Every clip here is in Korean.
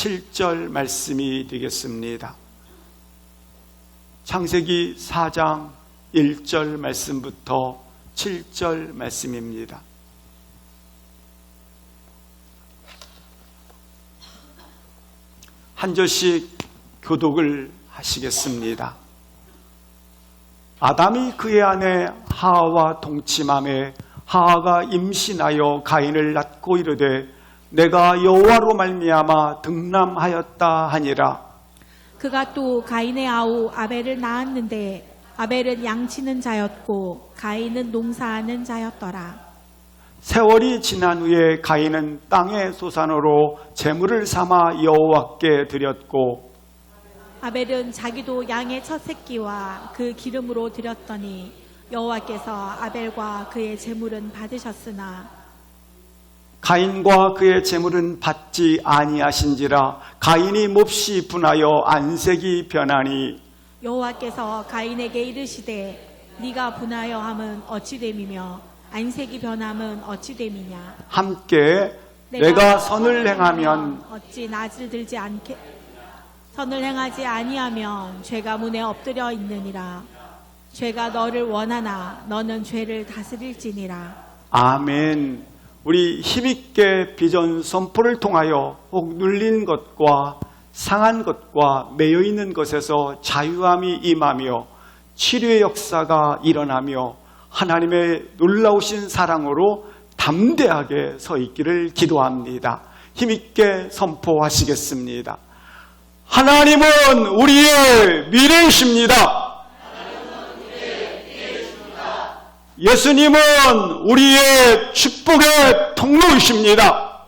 7절 말씀이 되겠습니다. 창세기 4장 1절 말씀부터 7절 말씀입니다. 한 절씩 교독을 하시겠습니다. 아담이 그의 아내 하와와 동침하매 하와가 임신하여 가인을 낳고 이르되 내가 여호와로 말미암아 등남하였다 하니라. 그가 또 가인의 아우 아벨을 낳았는데 아벨은 양치는 자였고 가인은 농사하는 자였더라. 세월이 지난 후에 가인은 땅의 소산으로 제물을 삼아 여호와께 드렸고 아벨은 자기도 양의 첫 새끼와 그 기름으로 드렸더니 여호와께서 아벨과 그의 제물은 받으셨으나 가인과 그의 제물은 받지 아니하신지라. 가인이 몹시 분하여 안색이 변하니 여호와께서 가인에게 이르시되 네가 분하여 함은 어찌 됨이며 안색이 변함은 어찌 됨이냐. 함께 내가 선을 행하면 어찌 낯을 들지 않게 선을 행하지 아니하면 죄가 문에 엎드려 있느니라. 죄가 너를 원하나 너는 죄를 다스릴지니라. 아멘. 우리 힘있게 비전 선포를 통하여 혹 눌린 것과 상한 것과 매여있는 것에서 자유함이 임하며 치료의 역사가 일어나며 하나님의 놀라우신 사랑으로 담대하게 서 있기를 기도합니다. 힘있게 선포하시겠습니다. 하나님은 우리의 미래이십니다. 예수님은 우리의 축복의 통로이십니다.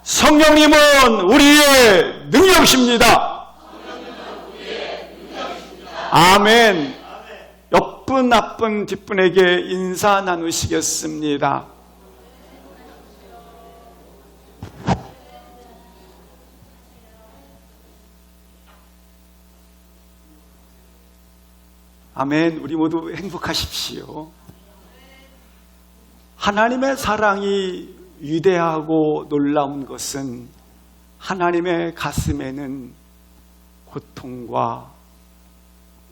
성령님은 우리의 능력이십니다. 아멘. 옆분 앞분 뒷분에게 인사 나누시겠습니다. 아멘. 우리 모두 행복하십시오. 하나님의 사랑이 위대하고 놀라운 것은 하나님의 가슴에는 고통과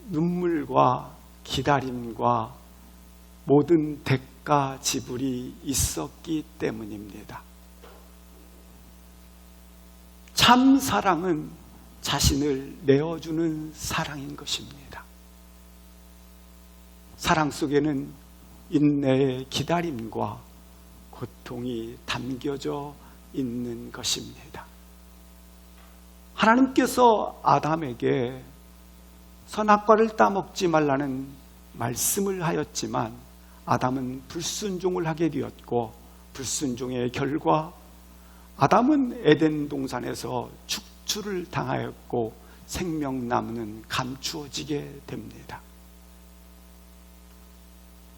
눈물과 기다림과 모든 대가 지불이 있었기 때문입니다. 참 사랑은 자신을 내어주는 사랑인 것입니다. 사랑 속에는 인내의 기다림과 고통이 담겨져 있는 것입니다. 하나님께서 아담에게 선악과를 따먹지 말라는 말씀을 하였지만 아담은 불순종을 하게 되었고 불순종의 결과 아담은 에덴 동산에서 축출을 당하였고 생명나무는 감추어지게 됩니다.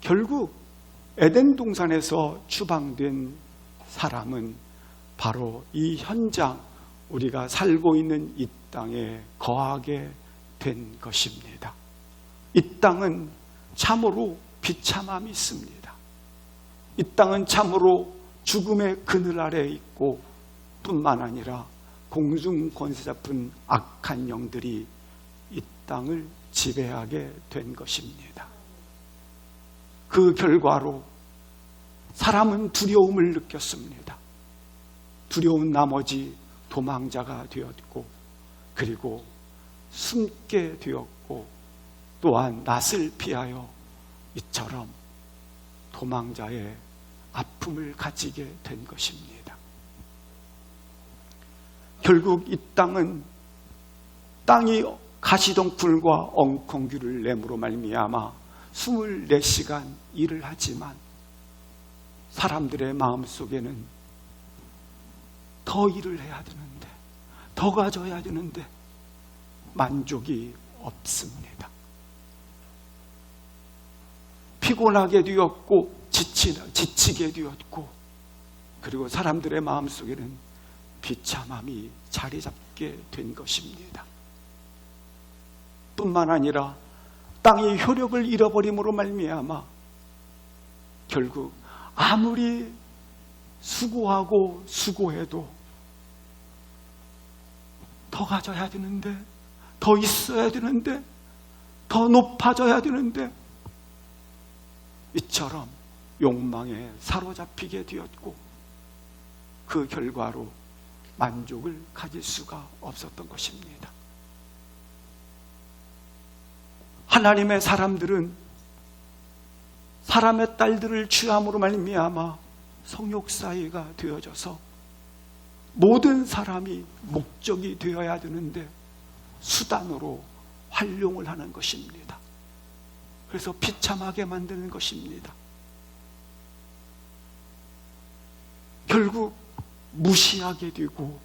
결국 에덴 동산에서 추방된 사람은 바로 이 현장, 우리가 살고 있는 이 땅에 거하게 된 것입니다. 이 땅은 참으로 비참함이 있습니다. 이 땅은 참으로 죽음의 그늘 아래에 있고 뿐만 아니라 공중 권세 잡은 악한 영들이 이 땅을 지배하게 된 것입니다. 그 결과로 사람은 두려움을 느꼈습니다. 두려운 나머지 도망자가 되었고 그리고 숨게 되었고 또한 낯을 피하여 이처럼 도망자의 아픔을 가지게 된 것입니다. 결국 이 땅이 가시덩굴과 엉겅퀴를 내므로 말미암아 24시간 일을 하지만 사람들의 마음속에는 더 일을 해야 되는데, 더 가져야 되는데 만족이 없습니다. 피곤하게 되었고 지치게 되었고 그리고 사람들의 마음속에는 비참함이 자리 잡게 된 것입니다. 뿐만 아니라 땅이 효력을 잃어버림으로 말미암아 결국 아무리 수고하고 수고해도 더 가져야 되는데, 더 있어야 되는데, 더 높아져야 되는데, 이처럼 욕망에 사로잡히게 되었고 그 결과로 만족을 가질 수가 없었던 것입니다. 하나님의 사람들은 사람의 딸들을 취함으로 말미암아 성욕사이가 되어져서 모든 사람이 목적이 되어야 되는데 수단으로 활용을 하는 것입니다. 그래서 비참하게 만드는 것입니다. 결국 무시하게 되고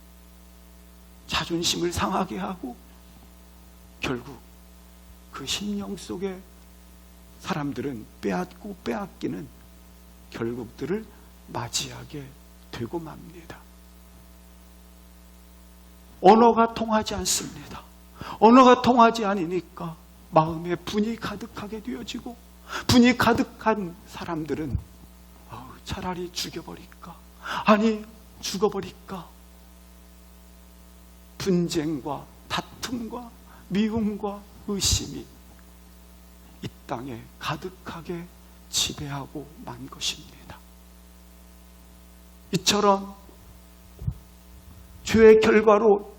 자존심을 상하게 하고 결국 그 심령 속에 사람들은 빼앗고 빼앗기는 결국들을 맞이하게 되고 맙니다. 언어가 통하지 않습니다. 언어가 통하지 않으니까 마음에 분이 가득하게 되어지고, 분이 가득한 사람들은 차라리 죽여버릴까, 아니 죽어버릴까, 분쟁과 다툼과 미움과 의심이 이 땅에 가득하게 지배하고 만 것입니다. 이처럼 죄의 결과로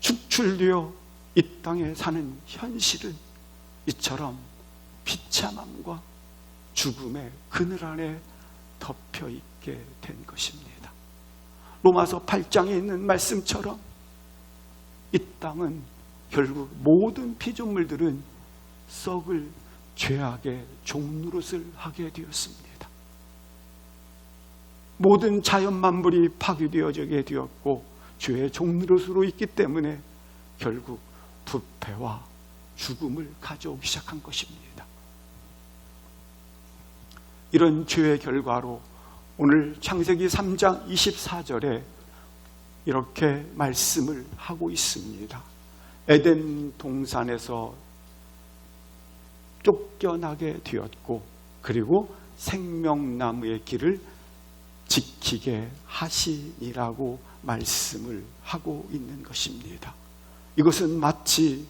축출되어 이 땅에 사는 현실은 이처럼 비참함과 죽음의 그늘 안에 덮여 있게 된 것입니다. 로마서 8장에 있는 말씀처럼 이 땅은 결국 모든 피조물들은 썩을 죄악의 종노릇을 하게 되었습니다. 모든 자연 만물이 파괴되어지게 되었고 죄의 종노릇으로 있기 때문에 결국 부패와 죽음을 가져오기 시작한 것입니다. 이런 죄의 결과로 오늘 창세기 3장 24절에 이렇게 말씀을 하고 있습니다. 에덴 동산에서 쫓겨나게 되었고 그리고 생명나무의 길을 지키게 하시니라고 말씀을 하고 있는 것입니다. 이것은 마치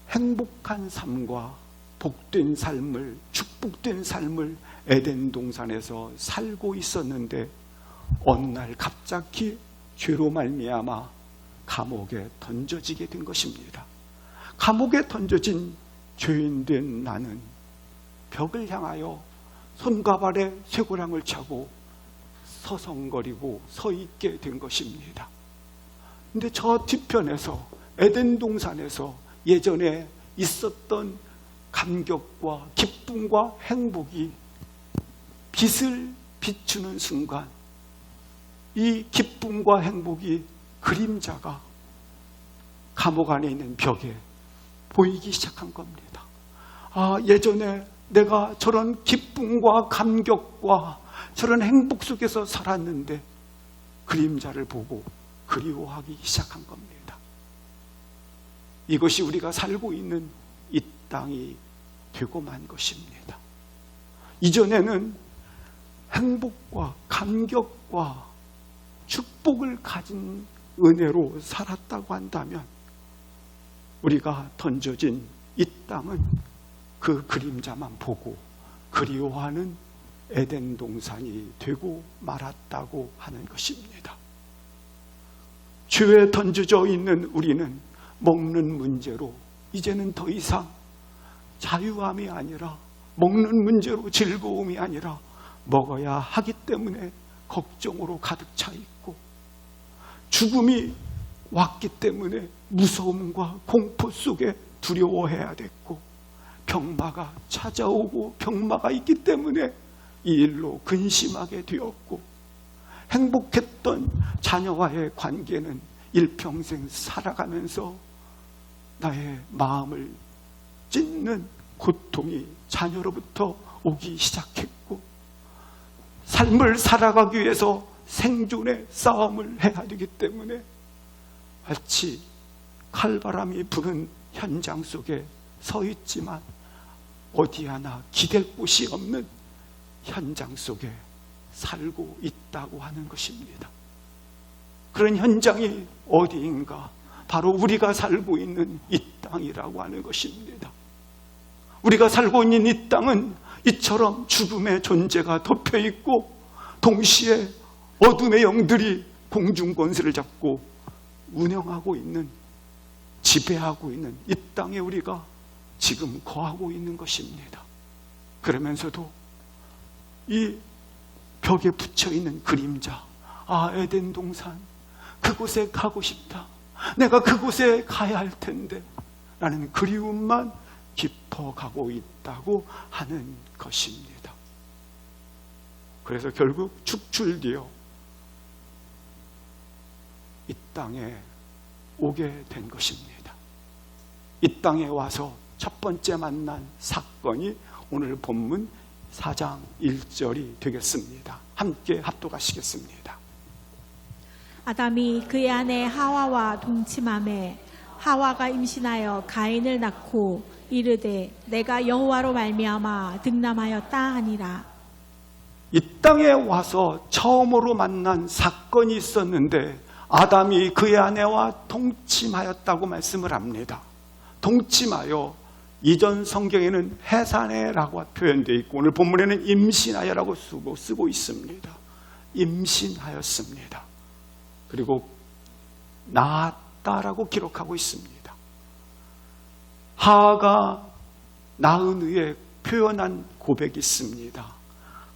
행복한 삶과 복된 삶을, 축복된 삶을 에덴 동산에서 살고 있었는데 어느 날 갑자기 죄로 말미암아 감옥에 던져지게 된 것입니다. 감옥에 던져진 죄인된 나는 벽을 향하여 손과 발에 쇠고랑을 차고 서성거리고 서 있게 된 것입니다. 근데 저 뒤편에서 에덴 동산에서 예전에 있었던 감격과 기쁨과 행복이 빛을 비추는 순간 이 기쁨과 행복이 그림자가 감옥 안에 있는 벽에 보이기 시작한 겁니다. 아, 예전에 내가 저런 기쁨과 감격과 저런 행복 속에서 살았는데 그림자를 보고 그리워하기 시작한 겁니다. 이것이 우리가 살고 있는 이 땅이 되고 만 것입니다. 이전에는 행복과 감격과 축복을 가진 은혜로 살았다고 한다면 우리가 던져진 이 땅은 그 그림자만 보고 그리워하는 에덴 동산이 되고 말았다고 하는 것입니다. 죄에 던져져 있는 우리는 먹는 문제로 이제는 더 이상 자유함이 아니라 먹는 문제로 즐거움이 아니라 먹어야 하기 때문에 걱정으로 가득 차 있고 죽음이 왔기 때문에 무서움과 공포 속에 두려워해야 됐고 병마가 찾아오고 병마가 있기 때문에 이 일로 근심하게 되었고 행복했던 자녀와의 관계는 일평생 살아가면서 나의 마음을 찢는 고통이 자녀로부터 오기 시작했고 삶을 살아가기 위해서 생존의 싸움을 해야 되기 때문에 마치 칼바람이 부는 현장 속에 서 있지만 어디 하나 기댈 곳이 없는 현장 속에 살고 있다고 하는 것입니다. 그런 현장이 어디인가? 바로 우리가 살고 있는 이 땅이라고 하는 것입니다. 우리가 살고 있는 이 땅은 이처럼 죽음의 존재가 덮여 있고 동시에 어둠의 영들이 공중 권세를 잡고 운영하고 있는, 지배하고 있는 이 땅에 우리가 지금 거하고 있는 것입니다. 그러면서도 이 벽에 붙여 있는 그림자, 에덴 동산, 그곳에 가고 싶다. 내가 그곳에 가야 할 텐데 라는 그리움만 깊어가고 있다고 하는 것입니다. 그래서 결국 축출되어 이 땅에 오게 된 것입니다. 이 땅에 와서 첫 번째 만난 사건이 오늘 본문 4장 1절이 되겠습니다. 함께 합독하시겠습니다. 아담이 그의 아내 하와와 동침하매 하와가 임신하여 가인을 낳고 이르되 내가 여호와로 말미암아 득남하였다 하니라. 이 땅에 와서 처음으로 만난 사건이 있었는데 아담이 그의 아내와 동침하였다고 말씀을 합니다. 동침하여 이전 성경에는 해산해라고 표현되어 있고 오늘 본문에는 임신하여라고 쓰고 있습니다. 임신하였습니다. 그리고 낳았다라고 기록하고 있습니다. 하하가 낳은 후에 표현한 고백이 있습니다.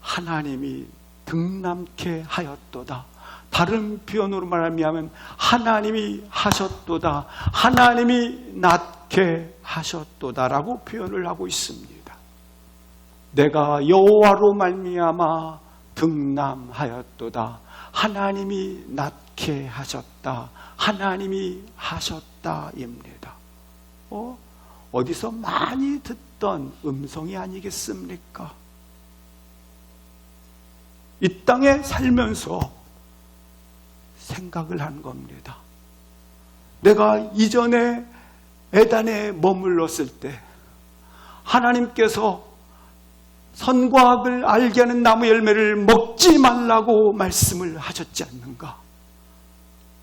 하나님이 등남케 하였도다. 다른 표현으로 말하면 하나님이 하셨도다. 하나님이 낳게 하셨도다라고 표현을 하고 있습니다. 내가 여호와로 말미암아 등남하였도다. 하나님이 낳게 하셨다. 하나님이 하셨다입니다. 어디서 많이 듣던 음성이 아니겠습니까? 이 땅에 살면서 생각을 한 겁니다. 내가 이전에 에덴에 머물렀을 때 하나님께서 선과 악을 알게 하는 나무 열매를 먹지 말라고 말씀을 하셨지 않는가?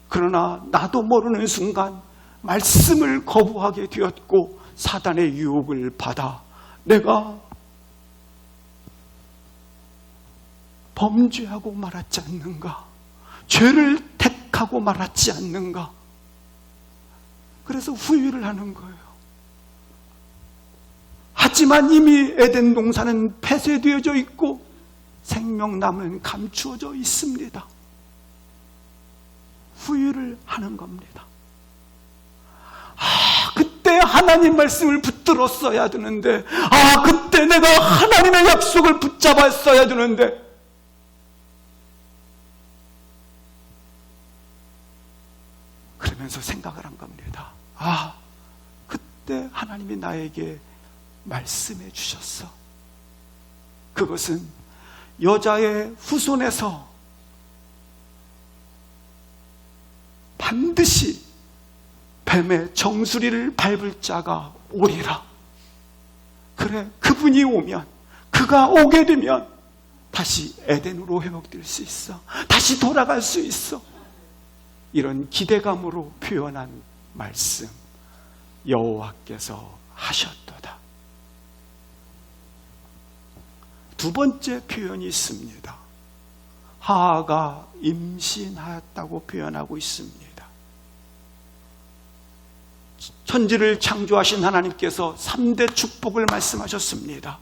그러나 나도 모르는 순간 말씀을 거부하게 되었고 사단의 유혹을 받아 내가 범죄하고 말았지 않는가? 죄를 택하고 말았지 않는가? 그래서 후회를 하는 거예요. 하지만 이미 에덴 동산은 폐쇄되어져 있고 생명나무는 감추어져 있습니다. 후회를 하는 겁니다. 그때 하나님 말씀을 붙들었어야 되는데, 그때 내가 하나님의 약속을 붙잡았어야 되는데, 그러면서 생각을 한 겁니다. 그때 하나님이 나에게 말씀해 주셨어. 그것은 여자의 후손에서 반드시 뱀의 정수리를 밟을 자가 오리라. 그래, 그분이 오면, 그가 오게 되면 다시 에덴으로 회복될 수 있어. 다시 돌아갈 수 있어. 이런 기대감으로 표현한 말씀, 여호와께서 하셨도다. 두 번째 표현이 있습니다. 하하가 임신하였다고 표현하고 있습니다. 천지를 창조하신 하나님께서 3대 축복을 말씀하셨습니다.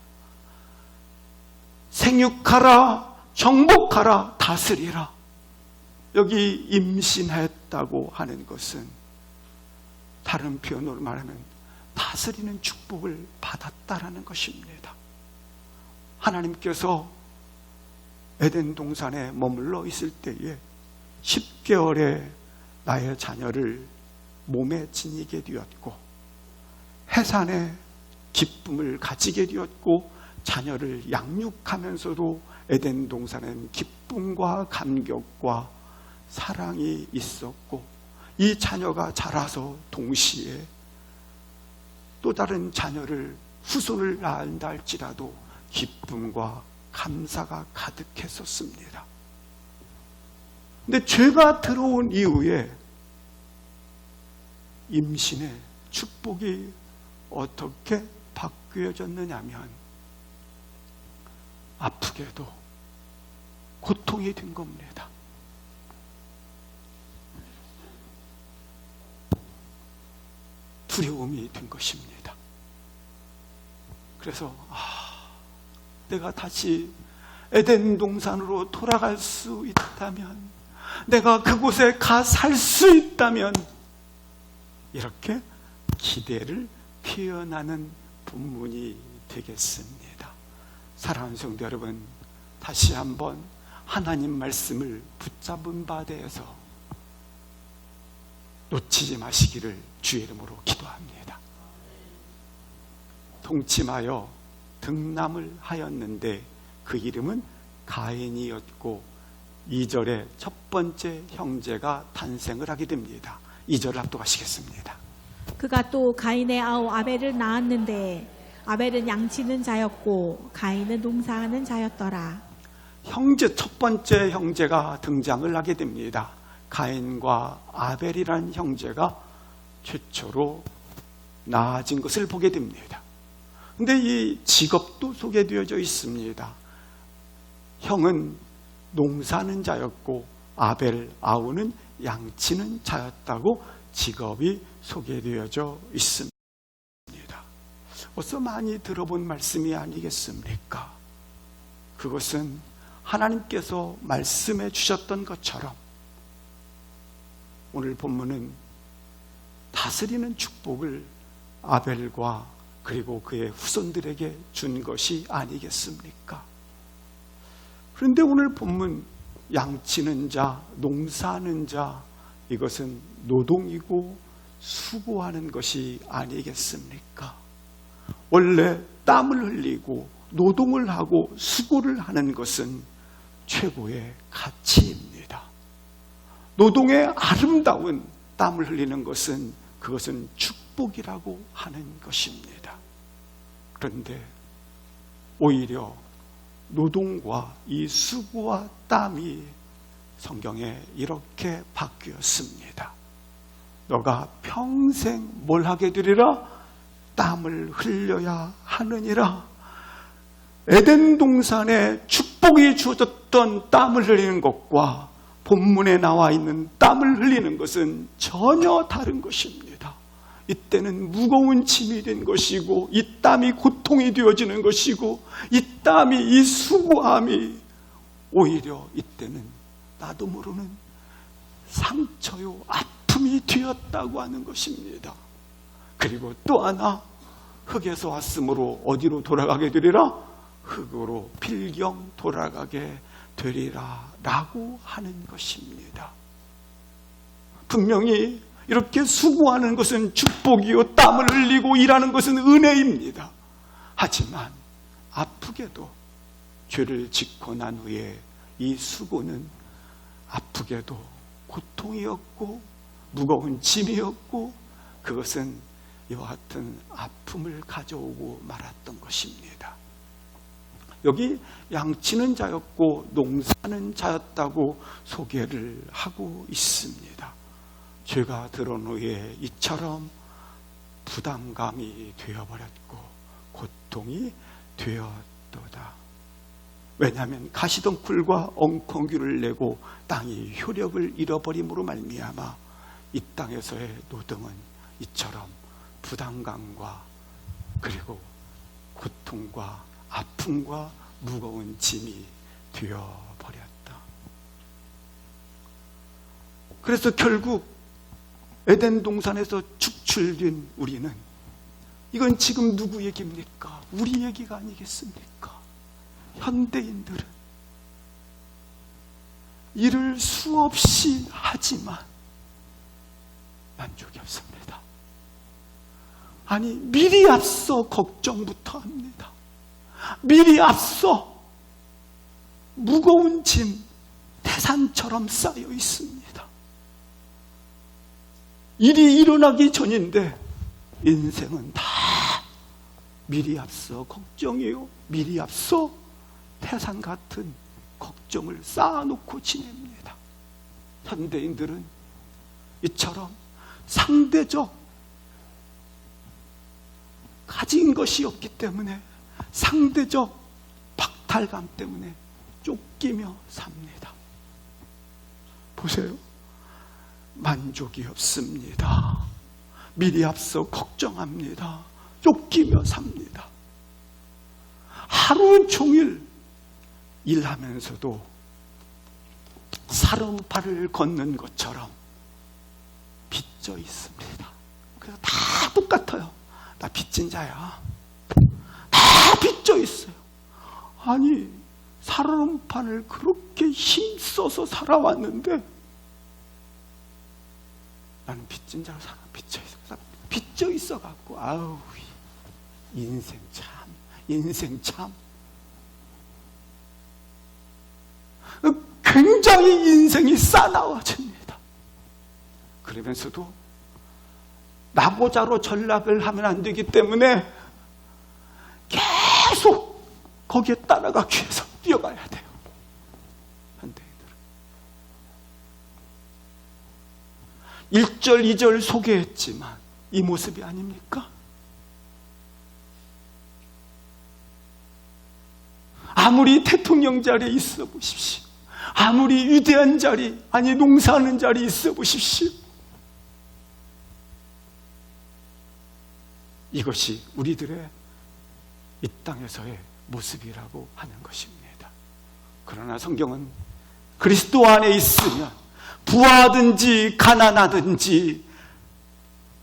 생육하라, 정복하라, 다스리라. 여기 임신했다고 하는 것은 다른 표현으로 말하면 다스리는 축복을 받았다라는 것입니다. 하나님께서 에덴 동산에 머물러 있을 때에 10개월의 나의 자녀를 몸에 지니게 되었고 해산의 기쁨을 가지게 되었고 자녀를 양육하면서도 에덴 동산은 기쁨과 감격과 사랑이 있었고 이 자녀가 자라서 동시에 또 다른 자녀를 후손을 낳는다 할지라도 기쁨과 감사가 가득했었습니다. 근데 죄가 들어온 이후에 임신의 축복이 어떻게 바뀌어졌느냐면 아프게도 고통이 된 겁니다. 두려움이 된 것입니다. 그래서 내가 다시 에덴 동산으로 돌아갈 수 있다면, 내가 그곳에 가 살 수 있다면, 이렇게 기대를 표현하는 본문이 되겠습니다. 사랑하는 성도 여러분, 다시 한번 하나님 말씀을 붙잡은 바 되어서 놓치지 마시기를 주의 이름으로 기도합니다. 동침하여 등남을 하였는데 그 이름은 가인이었고 2절에 첫 번째 형제가 탄생을 하게 됩니다. 2절을 합독하시겠습니다. 그가 또 가인의 아우 아벨을 낳았는데 아벨은 양치는 자였고 가인은 농사하는 자였더라. 첫 번째 형제가 등장을 하게 됩니다. 가인과 아벨이라는 형제가 최초로 나아진 것을 보게 됩니다. 근데 이 직업도 소개되어져 있습니다. 형은 농사는 자였고 아벨, 아우는 양치는 자였다고 직업이 소개되어져 있습니다. 어서 많이 들어본 말씀이 아니겠습니까? 그것은 하나님께서 말씀해 주셨던 것처럼 오늘 본문은 다스리는 축복을 아벨과 그리고 그의 후손들에게 준 것이 아니겠습니까? 그런데 오늘 본문 양치는 자, 농사하는 자, 이것은 노동이고 수고하는 것이 아니겠습니까? 원래 땀을 흘리고 노동을 하고 수고를 하는 것은 최고의 가치입니다. 노동의 아름다운 땀을 흘리는 것은 그것은 축복이라고 하는 것입니다. 그런데 오히려 노동과 이 수고와 땀이 성경에 이렇게 바뀌었습니다. 너가 평생 뭘 하게 되리라? 땀을 흘려야 하느니라. 에덴 동산에 축복이 주어졌던 땀을 흘리는 것과 본문에 나와 있는 땀을 흘리는 것은 전혀 다른 것입니다. 이때는 무거운 짐이 된 것이고 이 땀이 고통이 되어지는 것이고 이 땀이, 이 수고함이 오히려 이때는 나도 모르는 상처요, 아픔이 되었다고 하는 것입니다. 그리고 또 하나, 흙에서 왔으므로 어디로 돌아가게 되리라? 흙으로 필경 돌아가게 되리라 라고 하는 것입니다. 분명히 이렇게 수고하는 것은 축복이요, 땀을 흘리고 일하는 것은 은혜입니다. 하지만 아프게도 죄를 짓고 난 후에 이 수고는 아프게도 고통이었고 무거운 짐이었고 그것은 이와 같은 아픔을 가져오고 말았던 것입니다. 여기 양치는 자였고 농사는 자였다고 소개를 하고 있습니다. 죄가 들어온 후에 이처럼 부담감이 되어버렸고 고통이 되었도다. 왜냐하면 가시덩굴과 엉겅귀를 내고 땅이 효력을 잃어버림으로 말미암아 이 땅에서의 노동은 이처럼 부담감과 그리고 고통과 아픔과 무거운 짐이 되어버렸다. 그래서 결국 에덴 동산에서 축출된 우리는, 이건 지금 누구 얘기입니까? 우리 얘기가 아니겠습니까? 현대인들은 일을 수없이 하지만 만족이 없습니다. 아니, 미리 앞서 걱정부터 합니다. 미리 앞서 무거운 짐 태산처럼 쌓여 있습니다. 일이 일어나기 전인데 인생은 다 미리 앞서 걱정이요, 미리 앞서 태산 같은 걱정을 쌓아놓고 지냅니다. 현대인들은 이처럼 상대적 가진 것이 없기 때문에 상대적 박탈감 때문에 쫓기며 삽니다. 보세요. 만족이 없습니다. 미리 앞서 걱정합니다. 쫓기며 삽니다. 하루 종일 일하면서도 살음팔을 걷는 것처럼 빚져 있습니다. 그래서 다 똑같아요. 나 빚진 자야. 다 빚져 있어요. 아니, 살음판을 그렇게 힘써서 살아왔는데 나는 빚진 자로 살아. 빚져 있어갖고 아우, 인생 참 굉장히 인생이 싸나워집니다. 그러면서도 나고자로 전락을 하면 안 되기 때문에 계속 거기에 따라가기 위해서 뛰어가야 돼요. 현대인들은 1절, 2절 소개했지만 이 모습이 아닙니까? 아무리 대통령 자리에 있어 보십시오. 아무리 위대한 자리, 아니 농사하는 자리에 있어 보십시오. 이것이 우리들의 이 땅에서의 모습이라고 하는 것입니다. 그러나 성경은 그리스도 안에 있으면 부하든지 가난하든지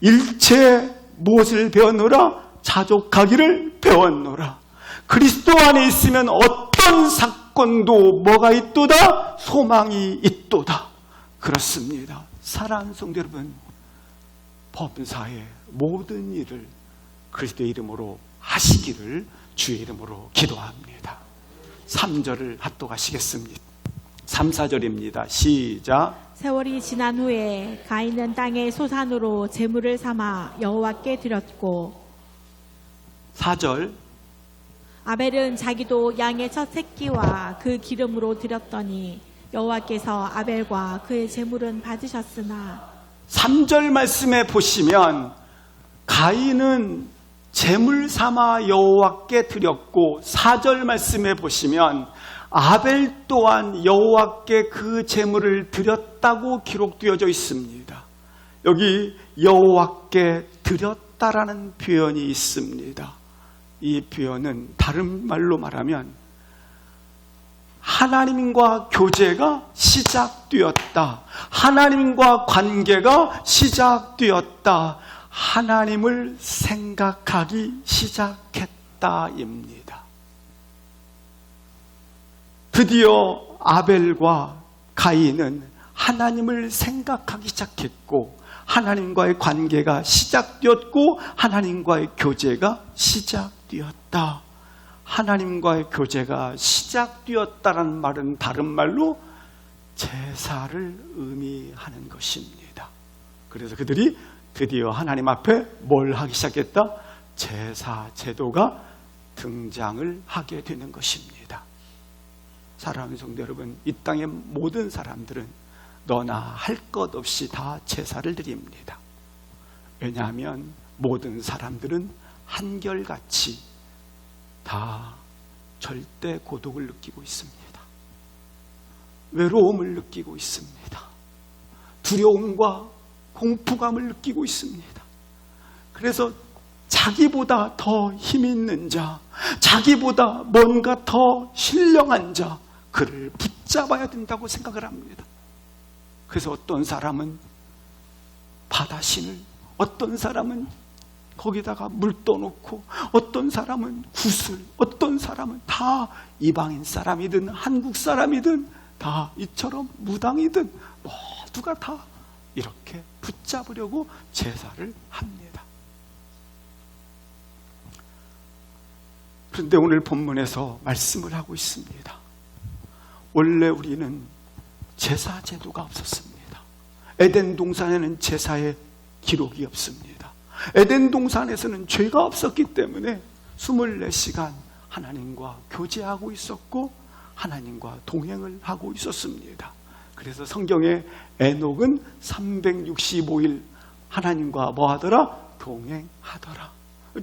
일체 무엇을 배웠노라? 자족하기를 배웠노라. 그리스도 안에 있으면 어떤 사건도 뭐가 있도다? 소망이 있도다. 그렇습니다. 사랑하는 성도 여러분, 범사의 모든 일을 그리스도의 이름으로 하시기를 주의 이름으로 기도합니다. 3절을 합독하시겠습니다. 3, 4절입니다. 시작. 세월이 지난 후에 가인은 땅의 소산으로 제물을 삼아 여호와께 드렸고 4절. 아벨은 자기도 양의 첫 새끼와 그 기름으로 드렸더니 여호와께서 아벨과 그의 제물은 받으셨으나 3절 말씀에 보시면 가인은 제물 삼아 여호와께 드렸고 4절 말씀에 보시면 아벨 또한 여호와께 그 제물을 드렸다고 기록되어져 있습니다. 여기 여호와께 드렸다라는 표현이 있습니다. 이 표현은 다른 말로 말하면 하나님과 교제가 시작되었다. 하나님과 관계가 시작되었다. 하나님을 생각하기 시작했다입니다. 드디어 아벨과 가인은 하나님을 생각하기 시작했고 하나님과의 관계가 시작되었고 하나님과의 교제가 시작되었다. 하나님과의 교제가 시작되었다는 말은 다른 말로 제사를 의미하는 것입니다. 그래서 그들이 드디어 하나님 앞에 뭘 하기 시작했다? 제사 제도가 등장을 하게 되는 것입니다. 사랑하는 성도 여러분, 이 땅의 모든 사람들은 너나 할 것 없이 다 제사를 드립니다. 왜냐하면 모든 사람들은 한결같이 다 절대 고독을 느끼고 있습니다. 외로움을 느끼고 있습니다. 두려움과 공포감을 느끼고 있습니다. 그래서 자기보다 더 힘 있는 자, 자기보다 뭔가 더 신령한 자, 그를 붙잡아야 된다고 생각을 합니다. 그래서 어떤 사람은 바다신을, 어떤 사람은 거기다가 물 떠놓고, 어떤 사람은 굿을, 어떤 사람은 다 이방인 사람이든 한국 사람이든 다 이처럼 무당이든 모두가 다 이렇게 붙잡으려고 제사를 합니다. 그런데 오늘 본문에서 말씀을 하고 있습니다. 원래 우리는 제사 제도가 없었습니다. 에덴 동산에는 제사의 기록이 없습니다. 에덴 동산에서는 죄가 없었기 때문에 24시간 하나님과 교제하고 있었고 하나님과 동행을 하고 있었습니다. 그래서 성경에 에녹은 365일 하나님과 뭐 하더라? 동행하더라.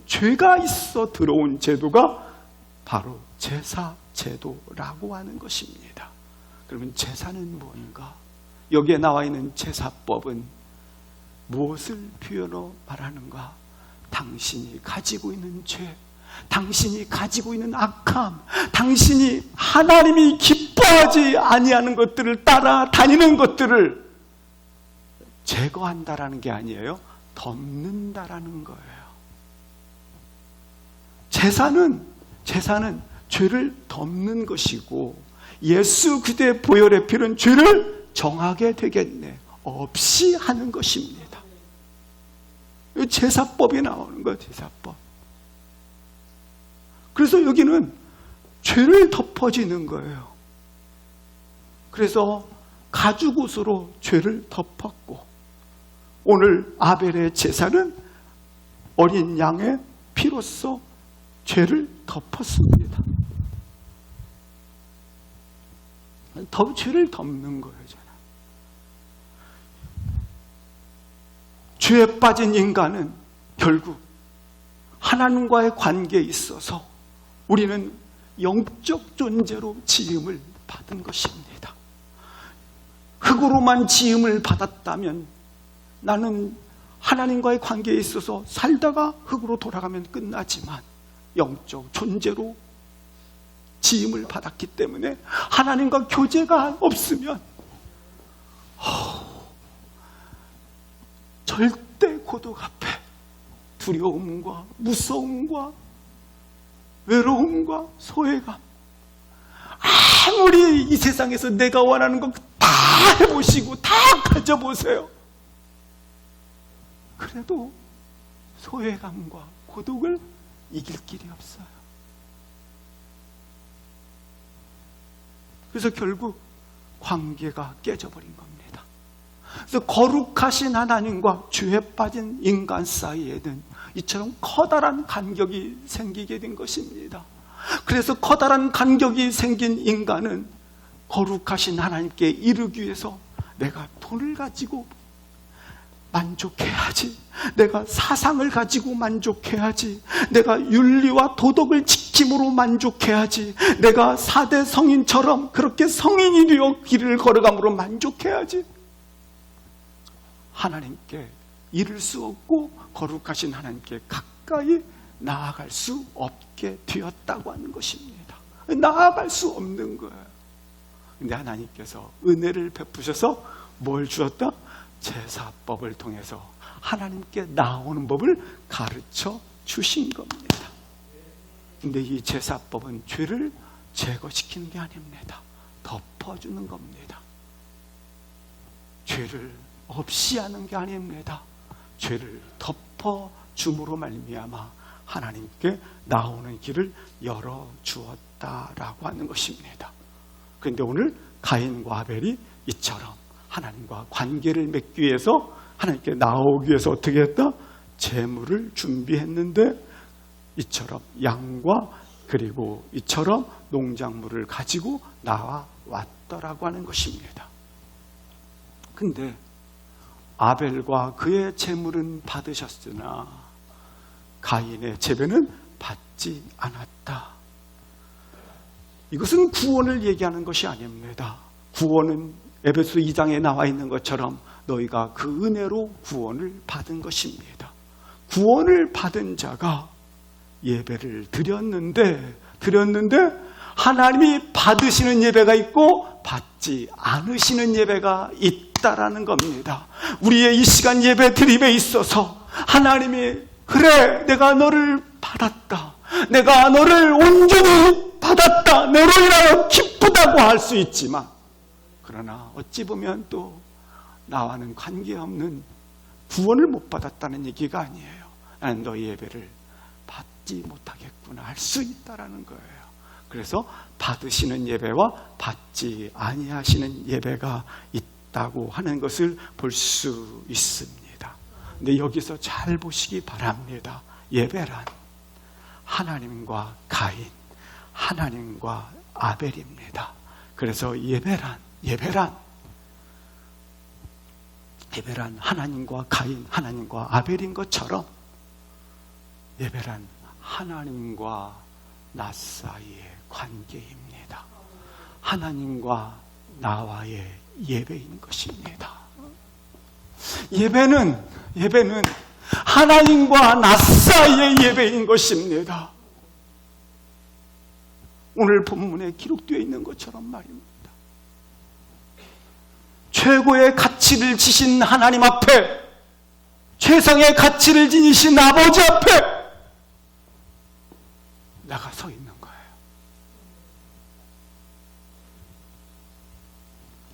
죄가 있어 들어온 제도가 바로 제사 제도라고 하는 것입니다. 그러면 제사는 뭔가? 여기에 나와 있는 제사법은 무엇을 표현하고 말하는가? 당신이 가지고 있는 죄, 당신이 가지고 있는 악함, 당신이 하나님이 기뻐하지 아니하는 것들을 따라다니는 것들을 제거한다라는 게 아니에요. 덮는다라는 거예요. 제사는 죄를 덮는 것이고 예수 그리스도의 보혈의 피는 죄를 정하게 되겠네 없이 하는 것입니다. 제사법이 나오는 거예요. 제사법. 그래서 여기는 죄를 덮어지는 거예요. 그래서 가죽옷으로 죄를 덮었고 오늘 아벨의 제사는 어린 양의 피로써 죄를 덮었습니다. 죄를 덮는 거예요. 죄에 빠진 인간은 결국 하나님과의 관계에 있어서 우리는 영적 존재로 지음을 받은 것입니다. 흙으로만 지음을 받았다면 나는 하나님과의 관계에 있어서 살다가 흙으로 돌아가면 끝나지만 영적 존재로 지음을 받았기 때문에 하나님과 교제가 없으면 절대 고독 앞에 두려움과 무서움과 외로움과 소외감, 아무리 이 세상에서 내가 원하는 거 다 해보시고 다 가져보세요. 그래도 소외감과 고독을 이길 길이 없어요. 그래서 결국 관계가 깨져버린 겁니다. 그래서 거룩하신 하나님과 죄에 빠진 인간 사이에는 이처럼 커다란 간격이 생기게 된 것입니다. 그래서 커다란 간격이 생긴 인간은 거룩하신 하나님께 이르기 위해서 내가 돈을 가지고 만족해야지, 내가 사상을 가지고 만족해야지, 내가 윤리와 도덕을 지킴으로 만족해야지, 내가 4대 성인처럼 그렇게 성인이 되어 길을 걸어감으로 만족해야지, 하나님께 이를 수 없고 거룩하신 하나님께 가까이 나아갈 수 없게 되었다고 하는 것입니다. 나아갈 수 없는 거예요. 근데 하나님께서 은혜를 베푸셔서 뭘 주었다? 제사법을 통해서 하나님께 나오는 법을 가르쳐 주신 겁니다. 근데 이 제사법은 죄를 제거시키는 게 아닙니다. 덮어주는 겁니다. 죄를 없이 하는 게 아닙니다. 죄를 덮어줌으로 말미암아 하나님께 나오는 길을 열어주었다라고 하는 것입니다. 그런데 오늘 가인과 아벨이 이처럼 하나님과 관계를 맺기 위해서 하나님께 나오기 위해서 어떻게 했다? 제물을 준비했는데 이처럼 양과 그리고 이처럼 농작물을 가지고 나왔더라고 하는 것입니다. 근데 아벨과 그의 제물은 받으셨으나 가인의 제배는 받지 않았다. 이것은 구원을 얘기하는 것이 아닙니다. 구원은 에베소 2장에 나와 있는 것처럼 너희가 그 은혜로 구원을 받은 것입니다. 구원을 받은 자가 예배를 드렸는데 하나님이 받으시는 예배가 있고 받지 않으시는 예배가 있다라는 겁니다. 우리의 이 시간 예배 드림에 있어서 하나님이 그래 내가 너를 받았다, 내가 너를 온전히 받았다, 너로 인하여 기쁘다고 할 수 있지만 그러나 어찌 보면 또 나와는 관계없는 구원을 못 받았다는 얘기가 아니에요. 나는 너희 예배를 받지 못하겠구나 할 수 있다라는 거예요. 그래서 받으시는 예배와 받지 아니하시는 예배가 있다고 하는 것을 볼 수 있습니다. 근데 여기서 잘 보시기 바랍니다. 예배란 하나님과 가인, 하나님과 아벨입니다. 그래서 예배란 하나님과 가인, 하나님과 아벨인 것처럼 예배란 하나님과 나 사이의 관계입니다. 하나님과 나와의 예배인 것입니다. 예배는 하나님과 나 사이의 예배인 것입니다. 오늘 본문에 기록되어 있는 것처럼 말입니다. 최고의 가치를 지신 하나님 앞에, 최상의 가치를 지니신 아버지 앞에 내가 서 있는 거예요.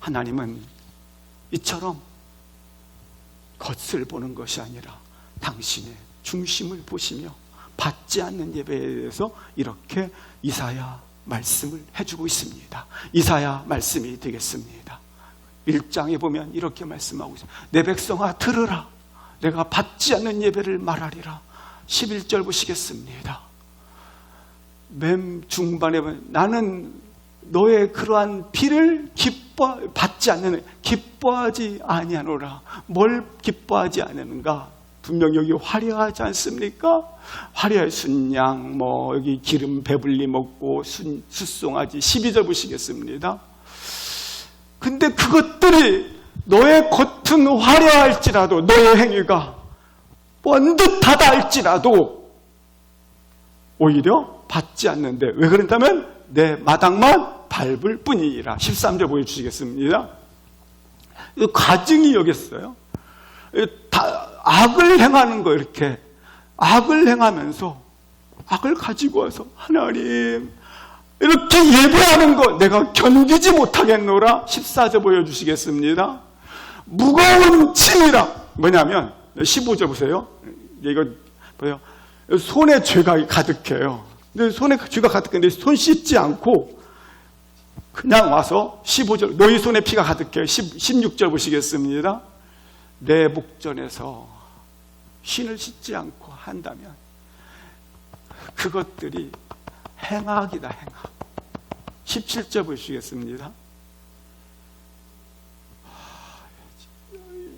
하나님은 이처럼 겉을 보는 것이 아니라 당신의 중심을 보시며 받지 않는 예배에 대해서 이렇게 이사야 말씀을 해주고 있습니다. 이사야 말씀이 되겠습니다. 1장에 보면 이렇게 말씀하고 있어요. 내 백성아 들으라. 내가 받지 않는 예배를 말하리라. 11절 보시겠습니다. 맨 중반에 보면 나는 너의 그러한 피를 받지 않는, 기뻐하지 아니하노라. 뭘 기뻐하지 않는가? 분명 여기 화려하지 않습니까? 화려한 순양, 여기 기름 배불리 먹고 숫송아지. 12절 보시겠습니다. 근데 그것들이 너의 겉은 화려할지라도, 너의 행위가 번듯하다 할지라도 오히려 받지 않는데, 왜 그런다면 내 마당만 밟을 뿐이니라. 13절 보여주시겠습니다. 가증이 여겼어요. 악을 행하는 거, 이렇게 악을 행하면서 악을 가지고 와서 하나님 이렇게 예배하는 거 내가 견디지 못하겠노라. 14절 보여주시겠습니다. 무거운 짐이라. 뭐냐면 15절 보세요. 이거 보세요. 손에 죄가 가득해요. 근데 손에 죄가 가득한데 손 씻지 않고 그냥 와서 15절 너희 손에 피가 가득해요. 16절 보시겠습니다. 내 목전에서 신을 씻지 않고 한다면 그것들이 행악이다, 행악. 17절 보시겠습니다.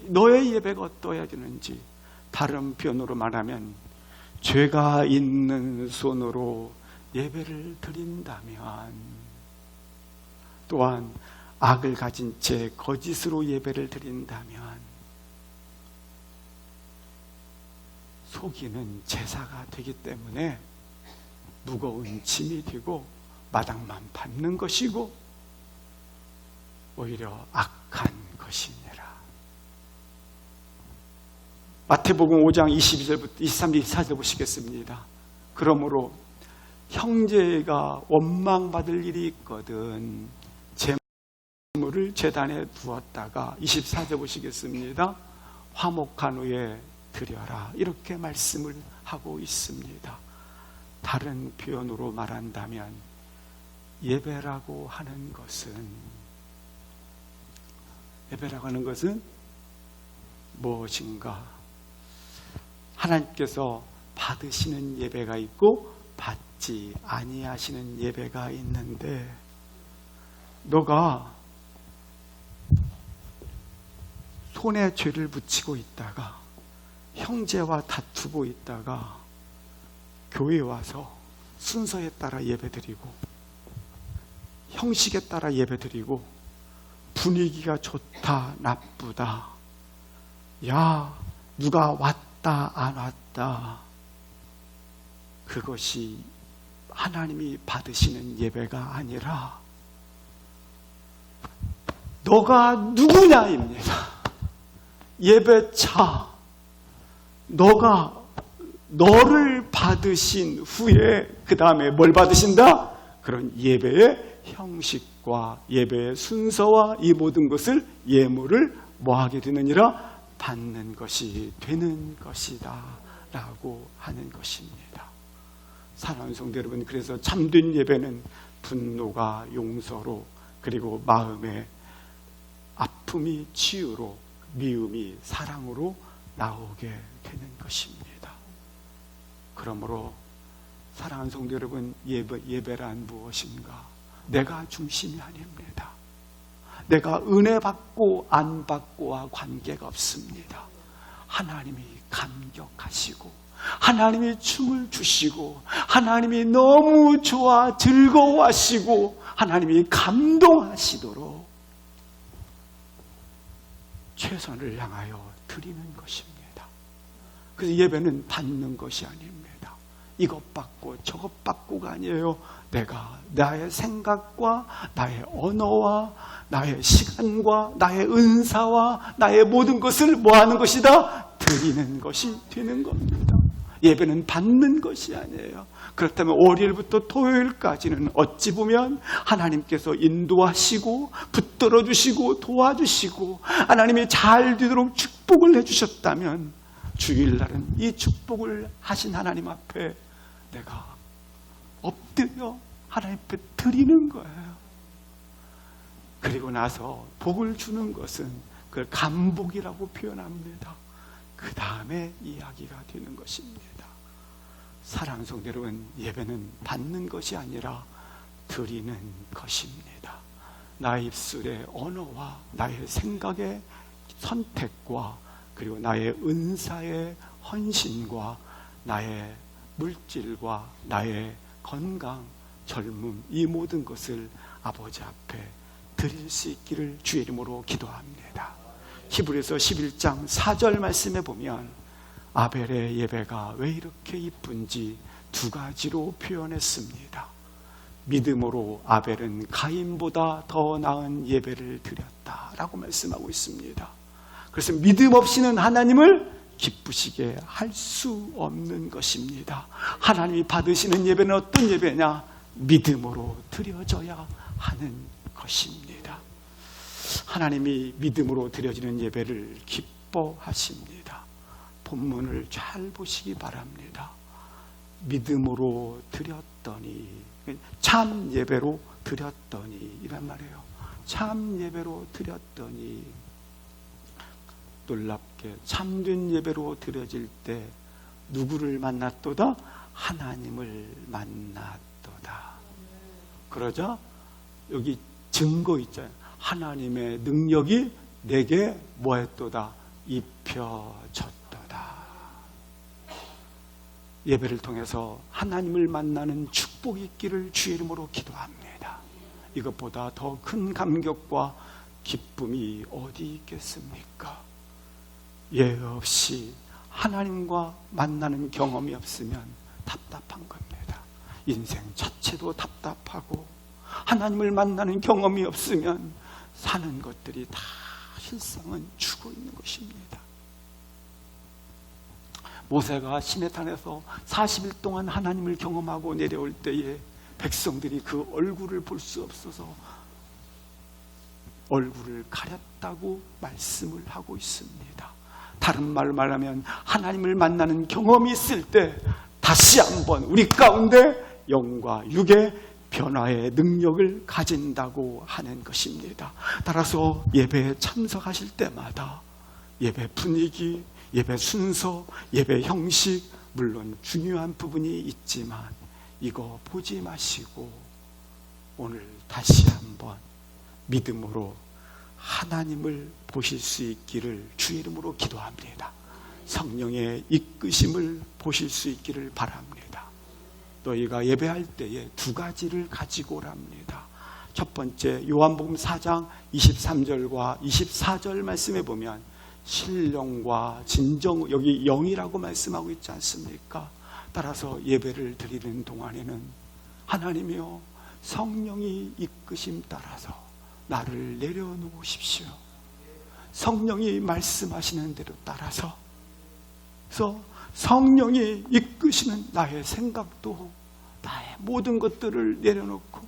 너의 예배가 어떠해야 되는지, 다른 표현으로 말하면 죄가 있는 손으로 예배를 드린다면, 또한 악을 가진 채 거짓으로 예배를 드린다면 속이는 제사가 되기 때문에 무거운 짐이 되고 마당만 밟는 것이고 오히려 악한 것이니라. 마태복음 5장 22절부터 23절 24절 보시겠습니다. 그러므로 형제가 원망받을 일이 있거든 재물을 제단에 두었다가 24절 보시겠습니다. 화목한 후에 드려라. 이렇게 말씀을 하고 있습니다. 다른 표현으로 말한다면 예배라고 하는 것은 무엇인가? 하나님께서 받으시는 예배가 있고 받지 아니하시는 예배가 있는데, 너가 손에 죄를 묻히고 있다가 형제와 다투고 있다가 교회에 와서 순서에 따라 예배드리고 형식에 따라 예배드리고 분위기가 좋다 나쁘다, 야 누가 왔다 안 왔다, 그것이 하나님이 받으시는 예배가 아니라 너가 누구냐입니다. 예배차, 너를 받으신 후에 그 다음에 뭘 받으신다? 그런 예배의 형식과 예배의 순서와 이 모든 것을, 예물을 뭐하게 되느니라? 받는 것이 되는 것이다 라고 하는 것입니다. 사랑하는 성도 여러분, 그래서 참된 예배는 분노가 용서로, 그리고 마음의 아픔이 치유로, 미움이 사랑으로 나오게 되는 것입니다. 그러므로 사랑하는 성도 여러분, 예배란 무엇인가? 내가 중심이 아닙니다. 내가 은혜 받고 안 받고와 관계가 없습니다. 하나님이 감격하시고 하나님이 춤을 주시고 하나님이 너무 좋아 즐거워하시고 하나님이 감동하시도록 최선을 향하여 드리는 것입니다. 그래서 예배는 받는 것이 아닙니다. 이것 받고 저것 받고가 아니에요. 내가 나의 생각과 나의 언어와 나의 시간과 나의 은사와 나의 모든 것을 뭐하는 것이다? 드리는 것이 되는 겁니다. 예배는 받는 것이 아니에요. 그렇다면 월요일부터 토요일까지는 어찌 보면 하나님께서 인도하시고 붙들어 주시고 도와주시고 하나님이 잘 되도록 축복을 해주셨다면 주일날은 이 축복을 하신 하나님 앞에 내가 엎드려 하나님 앞에 드리는 거예요. 그리고 나서 복을 주는 것은 그걸 감복이라고 표현합니다. 그 다음에 이야기가 되는 것입니다. 사랑하는 성도 여러분, 예배는 받는 것이 아니라 드리는 것입니다. 나의 입술의 언어와 나의 생각의 선택과 그리고 나의 은사의 헌신과 나의 물질과 나의 건강, 젊음, 이 모든 것을 아버지 앞에 드릴 수 있기를 주의 이름으로 기도합니다. 히브리서 11장 4절 말씀에 보면 아벨의 예배가 왜 이렇게 이쁜지 두 가지로 표현했습니다. 믿음으로 아벨은 가인보다 더 나은 예배를 드렸다라고 말씀하고 있습니다. 그래서 믿음 없이는 하나님을 기쁘시게 할 수 없는 것입니다. 하나님이 받으시는 예배는 어떤 예배냐? 믿음으로 드려져야 하는 것입니다. 하나님이 믿음으로 드려지는 예배를 기뻐하십니다. 본문을 잘 보시기 바랍니다. 믿음으로 드렸더니, 참 예배로 드렸더니 이란 말이에요. 참 예배로 드렸더니, 놀랍게 참된 예배로 드려질 때 누구를 만났도다? 하나님을 만났도다. 그러자 여기 증거 있잖아요. 하나님의 능력이 내게 뭐했도다? 입혀졌도다. 예배를 통해서 하나님을 만나는 축복이 있기를 주의 이름으로 기도합니다. 이것보다 더 큰 감격과 기쁨이 어디 있겠습니까? 예배 없이 하나님과 만나는 경험이 없으면 답답한 겁니다. 인생 자체도 답답하고 하나님을 만나는 경험이 없으면 사는 것들이 다 실상은 죽어 있는 것입니다. 모세가 시내산에서 40일 동안 하나님을 경험하고 내려올 때에 백성들이 그 얼굴을 볼 수 없어서 얼굴을 가렸다고 말씀을 하고 있습니다. 다른 말로 말하면 하나님을 만나는 경험이 있을 때 다시 한번 우리 가운데 영과 육의 변화의 능력을 가진다고 하는 것입니다. 따라서 예배에 참석하실 때마다 예배 분위기, 예배 순서, 예배 형식, 물론 중요한 부분이 있지만 이거 보지 마시고 오늘 다시 한번 믿음으로 하나님을 보실 수 있기를 주의 이름으로 기도합니다. 성령의 이끄심을 보실 수 있기를 바랍니다. 너희가 예배할 때에 두 가지를 가지고 오랍니다. 첫 번째 요한복음 4장 23절과 24절 말씀에 보면 신령과 진정, 여기 영이라고 말씀하고 있지 않습니까? 따라서 예배를 드리는 동안에는 하나님이여 성령이 이끄심 따라서 나를 내려놓으십시오. 성령이 말씀하시는 대로 따라서, 그래서 성령이 이끄시는 나의 생각도 나의 모든 것들을 내려놓고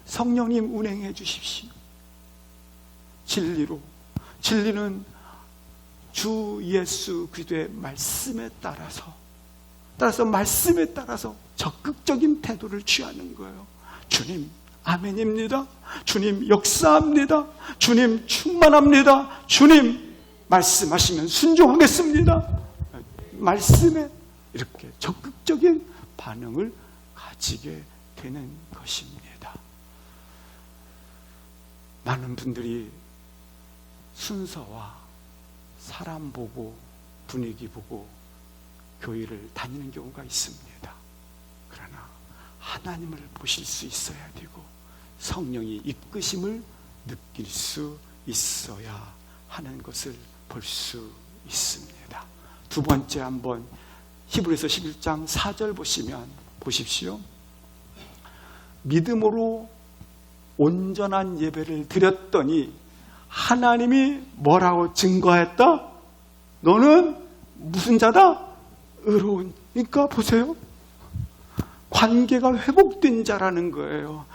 성령님 운행해 주십시오. 진리로, 진리는 주 예수 그리스도의 말씀에 따라서 말씀에 따라서 적극적인 태도를 취하는 거예요. 주님 아멘입니다. 주님 역사합니다. 주님 충만합니다. 주님 말씀하시면 순종하겠습니다. 말씀에 이렇게 적극적인 반응을 빠지게 되는 것입니다. 많은 분들이 순서와 사람 보고 분위기 보고 교회를 다니는 경우가 있습니다. 그러나 하나님을 보실 수 있어야 되고 성령이 이끄심을 느낄 수 있어야 하는 것을 볼 수 있습니다. 두 번째 한번 히브리서 11장 4절 보십시오. 믿음으로 온전한 예배를 드렸더니 하나님이 뭐라고 증거했다? 너는 무슨 자다? 의로운. 그러니까 보세요. 관계가 회복된 자라는 거예요.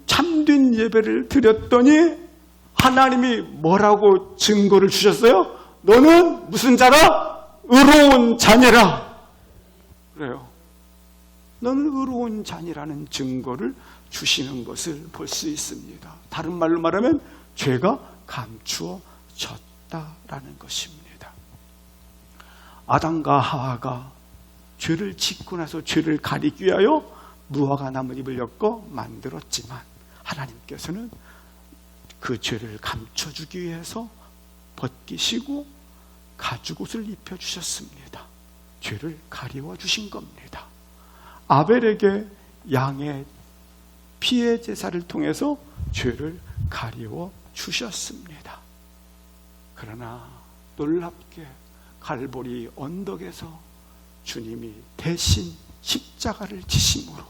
참된 예배를 드렸더니 하나님이 뭐라고 증거를 주셨어요? 너는 무슨 자라? 의로운 자녀라. 그래요. 너는 의로운 자녀라는 증거를 주시는 것을 볼 수 있습니다. 다른 말로 말하면 죄가 감추어졌다라는 것입니다. 아담과 하와가 죄를 짓고 나서 죄를 가리기 위하여 무화과 나뭇잎을 엮어 만들었지만 하나님께서는 그 죄를 감춰주기 위해서 벗기시고 가죽옷을 입혀주셨습니다. 죄를 가리워 주신 겁니다. 아벨에게 양의 피의 제사를 통해서 죄를 가리워 주셨습니다. 그러나 놀랍게 갈보리 언덕에서 주님이 대신 십자가를 지심으로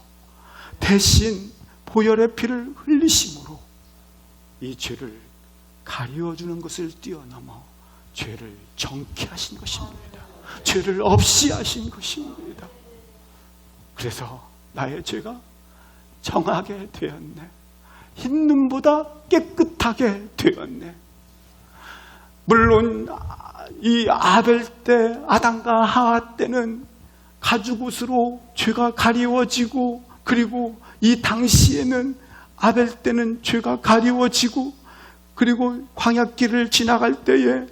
대신 보혈의 피를 흘리심으로 이 죄를 가리워주는 것을 뛰어넘어 죄를 정케 하신 것입니다. 죄를 없이 하신 것입니다. 그래서 나의 죄가 정하게 되었네. 흰 눈보다 깨끗하게 되었네. 물론 이 아벨 때, 아담과 하와 때는 가죽옷으로 죄가 가리워지고, 그리고 이 당시에는 아벨 때는 죄가 가리워지고, 그리고 광야길을 지나갈 때에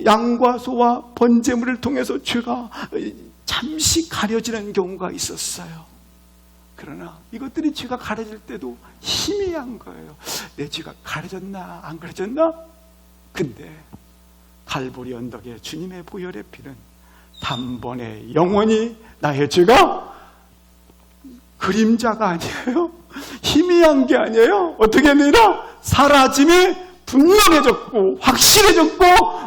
양과 소와 번제물을 통해서 죄가 잠시 가려지는 경우가 있었어요. 그러나 이것들이 죄가 가려질 때도 희미한 거예요. 내 죄가 가려졌나 안 가려졌나? 근데 갈보리 언덕에 주님의 보혈의 피는 단번에 영원히 나의 죄가 그림자가 아니에요. 희미한 게 아니에요. 어떻게 되나? 사라짐이 분명해졌고 확실해졌고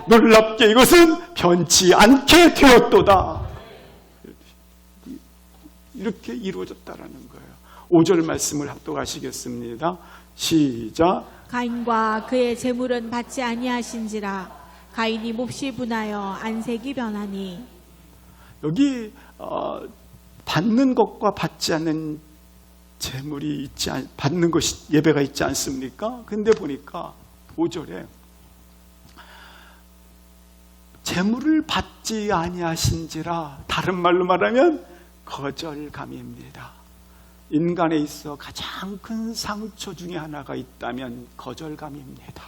놀랍게 이것은 변치 않게 되었도다. 이렇게 이루어졌다라는 거예요. 5절 말씀을 합독하시겠습니다. 시작. 가인과 그의 재물은 받지 아니하신지라 가인이 몹시 분하여 안색이 변하니. 여기 받는 것과 받지 않는 재물이 받는 것이 예배가 있지 않습니까? 근데 보니까 5절에 재물을 받지 아니하신지라, 다른 말로 말하면 거절감입니다. 인간에 있어 가장 큰 상처 중에 하나가 있다면 거절감입니다.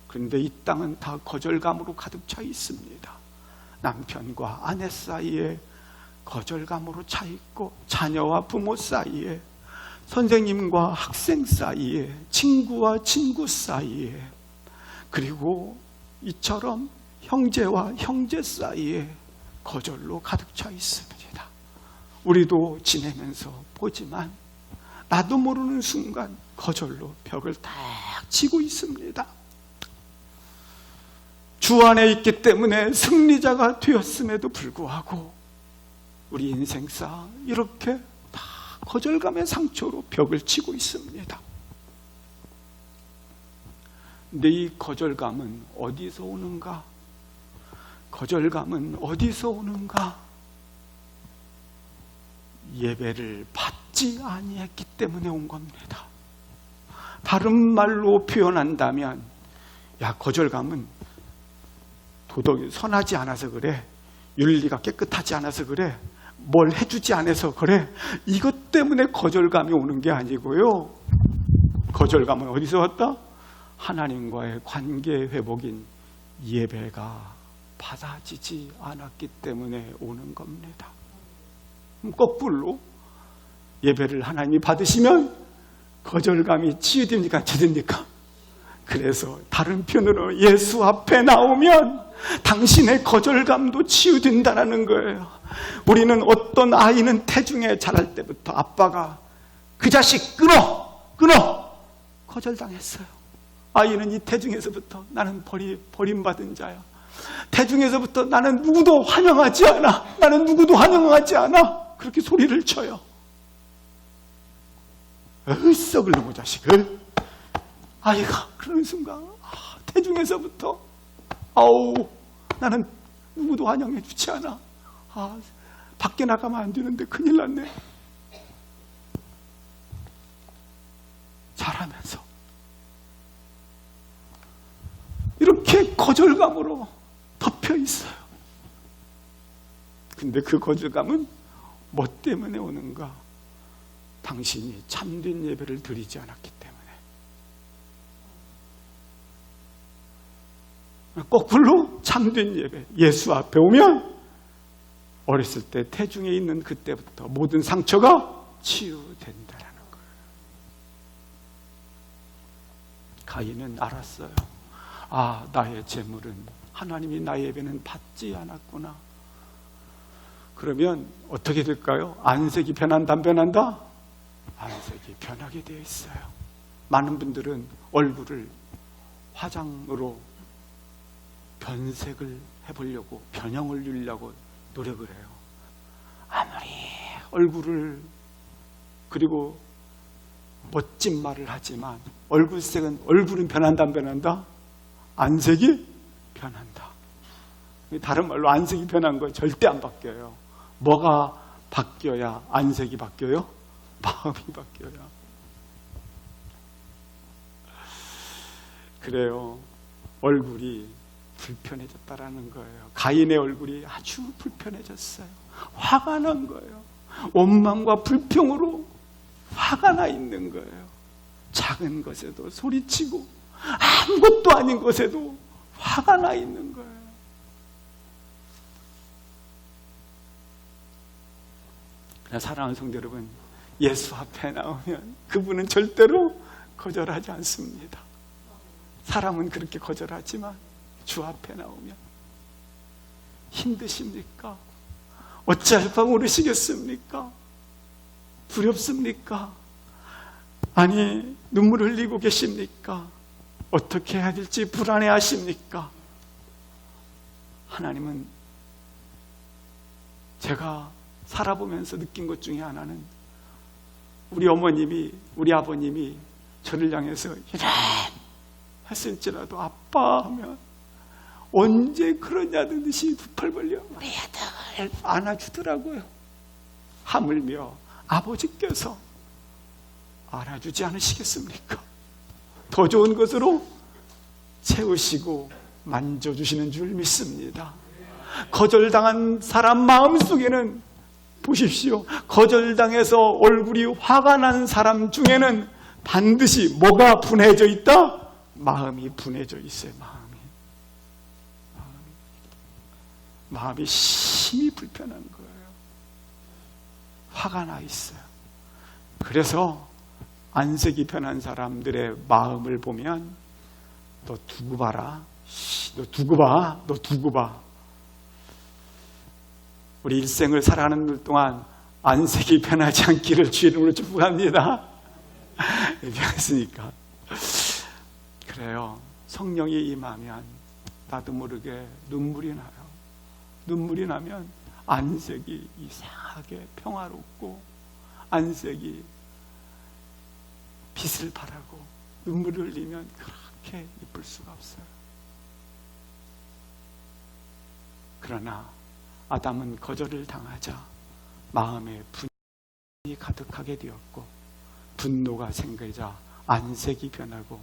그런데 이 땅은 다 거절감으로 가득 차 있습니다. 남편과 아내 사이에 거절감으로 차 있고, 자녀와 부모 사이에, 선생님과 학생 사이에, 친구와 친구 사이에, 그리고 이처럼 형제와 형제 사이에 거절로 가득 차 있습니다. 우리도 지내면서 보지만 나도 모르는 순간 거절로 벽을 딱 치고 있습니다. 주 안에 있기 때문에 승리자가 되었음에도 불구하고 우리 인생사 이렇게 다 거절감의 상처로 벽을 치고 있습니다. 근데 이 거절감은 어디서 오는가? 거절감은 어디서 오는가? 예배를 받지 아니했기 때문에 온 겁니다. 다른 말로 표현한다면, 거절감은 도덕이 선하지 않아서 그래, 윤리가 깨끗하지 않아서 그래, 뭘 해주지 않아서 그래, 이것 때문에 거절감이 오는 게 아니고요. 거절감은 어디서 왔다? 하나님과의 관계 회복인 예배가 받아지지 않았기 때문에 오는 겁니다. 거꾸로 예배를 하나님이 받으시면 거절감이 치유됩니까? 치유됩니까? 그래서 다른 편으로 예수 앞에 나오면 당신의 거절감도 치유된다는 거예요. 우리는 어떤 아이는 태중에 자랄 때부터 아빠가 그 자식 끊어 거절당했어요. 아이는 이 태중에서부터 나는 버림받은 자야. 태중에서부터 나는 누구도 환영하지 않아. 나는 누구도 환영하지 않아. 그렇게 소리를 쳐요. 썩을 놈의 자식을. 아이가 그러는 순간 태중에서부터 나는 누구도 환영해 주지 않아. 밖에 나가면 안 되는데 큰일 났네. 자라면서 이렇게 거절감으로 덮여 있어요. 근데 그 거절감은 뭐 때문에 오는가? 당신이 참된 예배를 드리지 않았기 때문에. 거꾸로 참된 예배, 예수 앞에 오면 어렸을 때 태중에 있는 그때부터 모든 상처가 치유된다라는 거예요. 가인은 알았어요. 나의 재물은, 하나님이 나의 예배는 받지 않았구나. 그러면 어떻게 될까요? 안색이 변한다, 안 변한다? 안색이 변하게 되어 있어요. 많은 분들은 얼굴을 화장으로 변색을 해보려고, 변형을 주려고 노력을 해요. 아무리 얼굴을, 그리고 멋진 말을 하지만 얼굴은 변한다, 안 변한다? 안색이 변한다. 다른 말로 안색이 변한 거 절대 안 바뀌어요. 뭐가 바뀌어야 안색이 바뀌어요? 마음이 바뀌어요. 그래요. 얼굴이 불편해졌다라는 거예요. 가인의 얼굴이 아주 불편해졌어요. 화가 난 거예요. 원망과 불평으로 화가 나 있는 거예요. 작은 것에도 소리치고 아무것도 아닌 것에도 화가 나 있는 거예요. 사랑하는 성도 여러분, 예수 앞에 나오면 그분은 절대로 거절하지 않습니다. 사람은 그렇게 거절하지만 주 앞에 나오면 힘드십니까? 어찌할 바 모르시겠습니까? 두렵습니까? 아니, 눈물을 흘리고 계십니까? 어떻게 해야 될지 불안해하십니까? 하나님은, 제가 살아보면서 느낀 것 중에 하나는, 우리 어머님이, 우리 아버님이 저를 향해서 이래 했을지라도 아빠 하면 언제 그러냐는 듯이 두 팔 벌려 우리 애들 안아주더라고요. 하물며 아버지께서 안아주지 않으시겠습니까? 더 좋은 것으로 채우시고 만져주시는 줄 믿습니다. 거절당한 사람 마음속에는, 보십시오, 거절당해서 얼굴이 화가 난 사람 중에는 반드시 뭐가 분해져 있다? 마음이 분해져 있어요. 마음이 심히 불편한 거예요. 화가 나 있어요. 그래서 안색이 변한 사람들의 마음을 보면, 너 두고 봐라. 너 두고 봐. 우리 일생을 살아가는 동안 안색이 변하지 않기를 주의 이름으로 축복합니다. 변했으니까. 그래요. 성령이 임하면 나도 모르게 눈물이 나요. 눈물이 나면 안색이 이상하게 평화롭고, 안색이 빛을 발하고, 눈물을 흘리면 그렇게 이쁠 수가 없어요. 그러나 아담은 거절을 당하자 마음에 분이 가득하게 되었고, 분노가 생기자 안색이 변하고,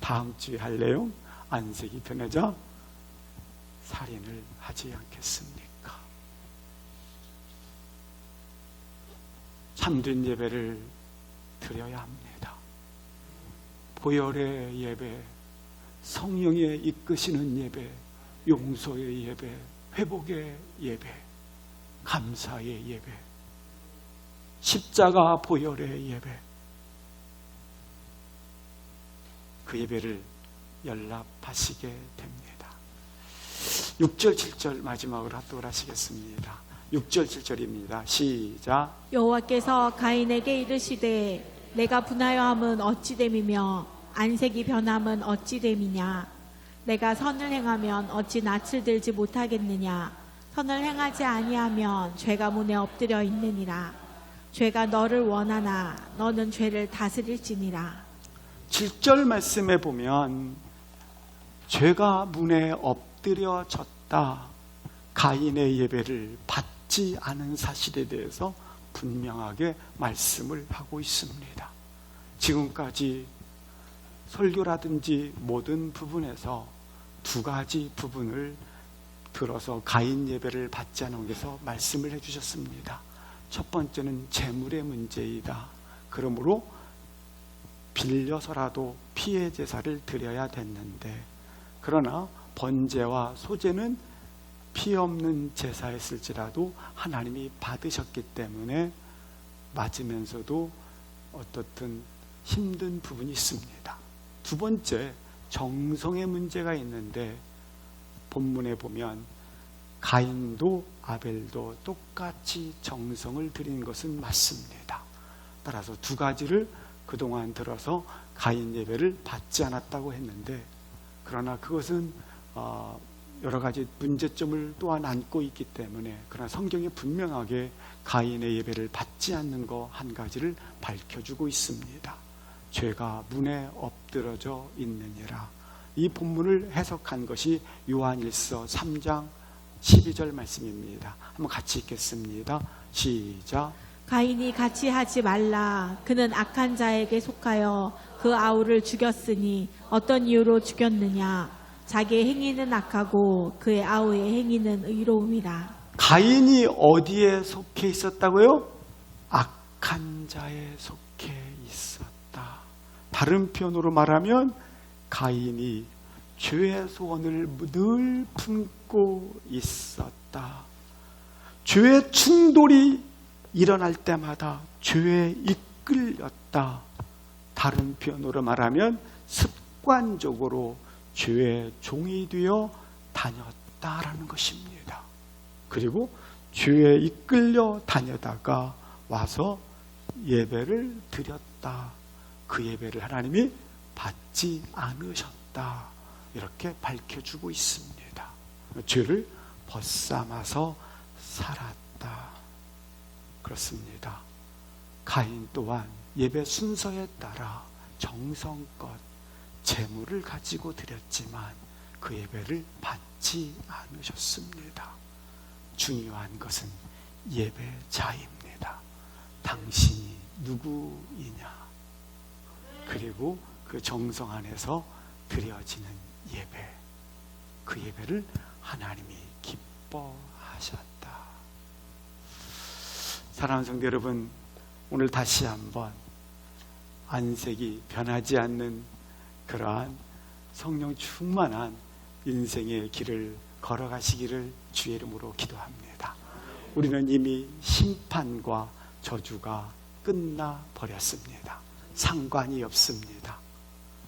다음 주에 할 내용, 안색이 변하자 살인을 하지 않겠습니까? 참된 예배를 드려야 합니다. 보혈의 예배, 성령의 이끄시는 예배, 용서의 예배, 회복의 예배, 감사의 예배, 십자가 보혈의 예배, 그 예배를 연락하시게 됩니다. 6절 7절 마지막으로 합독을 하시겠습니다. 6절 7절입니다. 시작. 여호와께서 가인에게 이르시되 내가 분하여함은 어찌 됨이며 안색이 변함은 어찌 됨이냐. 내가 선을 행하면 어찌 낯을 들지 못하겠느냐. 선을 행하지 아니하면 죄가 문에 엎드려 있느니라. 죄가 너를 원하나 너는 죄를 다스릴지니라. 7절 말씀에 보면 죄가 문에 엎드려졌다, 가인의 예배를 받지 않은 사실에 대해서 분명하게 말씀을 하고 있습니다. 지금까지 설교라든지 모든 부분에서 두 가지 부분을 들어서 가인 예배를 받지 않은 것에서 말씀을 해주셨습니다. 첫 번째는 재물의 문제이다. 그러므로 빌려서라도 피해 제사를 드려야 됐는데, 그러나 번제와 소제는 피 없는 제사였을지라도 하나님이 받으셨기 때문에 맞으면서도 어떻든 힘든 부분이 있습니다. 두 번째, 정성의 문제가 있는데 본문에 보면 가인도 아벨도 똑같이 정성을 들인 것은 맞습니다. 따라서 두 가지를 그동안 들어서 가인 예배를 받지 않았다고 했는데, 그러나 그것은 여러 가지 문제점을 또한 안고 있기 때문에, 그러나 성경이 분명하게 가인의 예배를 받지 않는 것 한 가지를 밝혀주고 있습니다. 죄가 문에 엎드러져 있느니라. 이 본문을 해석한 것이 요한일서 3장 12절 말씀입니다. 한번 같이 읽겠습니다. 시작. 가인이 같이 하지 말라. 그는 악한 자에게 속하여 그 아우를 죽였으니 어떤 이유로 죽였느냐. 자기의 행위는 악하고 그의 아우의 행위는 의로움이라. 가인이 어디에 속해 있었다고요? 악한 자에 속해 있었다. 다른 표현으로 말하면 가인이 죄의 소원을 늘 품고 있었다. 죄의 충돌이 일어날 때마다 죄에 이끌렸다. 다른 표현으로 말하면 습관적으로 죄의 종이 되어 다녔다라는 것입니다. 그리고 죄에 이끌려 다녀다가 와서 예배를 드렸다. 그 예배를 하나님이 받지 않으셨다. 이렇게 밝혀주고 있습니다. 죄를 벗삼아서 살았다. 그렇습니다. 가인 또한 예배 순서에 따라 정성껏 재물을 가지고 드렸지만 그 예배를 받지 않으셨습니다. 중요한 것은 예배자입니다. 당신이 누구이냐, 그리고 그 정성 안에서 드려지는 예배, 그 예배를 하나님이 기뻐하셨다. 사랑하는 성도 여러분, 오늘 다시 한번 안색이 변하지 않는 그러한 성령 충만한 인생의 길을 걸어가시기를 주의 이름으로 기도합니다. 우리는 이미 심판과 저주가 끝나버렸습니다. 상관이 없습니다.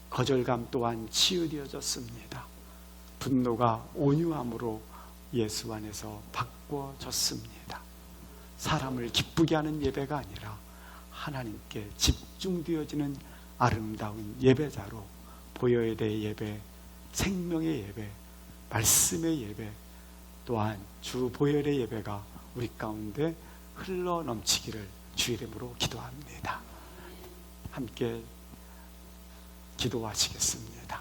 거절감 또한 치유되어졌습니다. 분노가 온유함으로 예수 안에서 바꿔졌습니다. 사람을 기쁘게 하는 예배가 아니라 하나님께 집중되어지는 아름다운 예배자로 보혈의 예배, 생명의 예배, 말씀의 예배, 또한 주 보혈의 예배가 우리 가운데 흘러 넘치기를 주의 이름으로 기도합니다. 함께 기도하시겠습니다.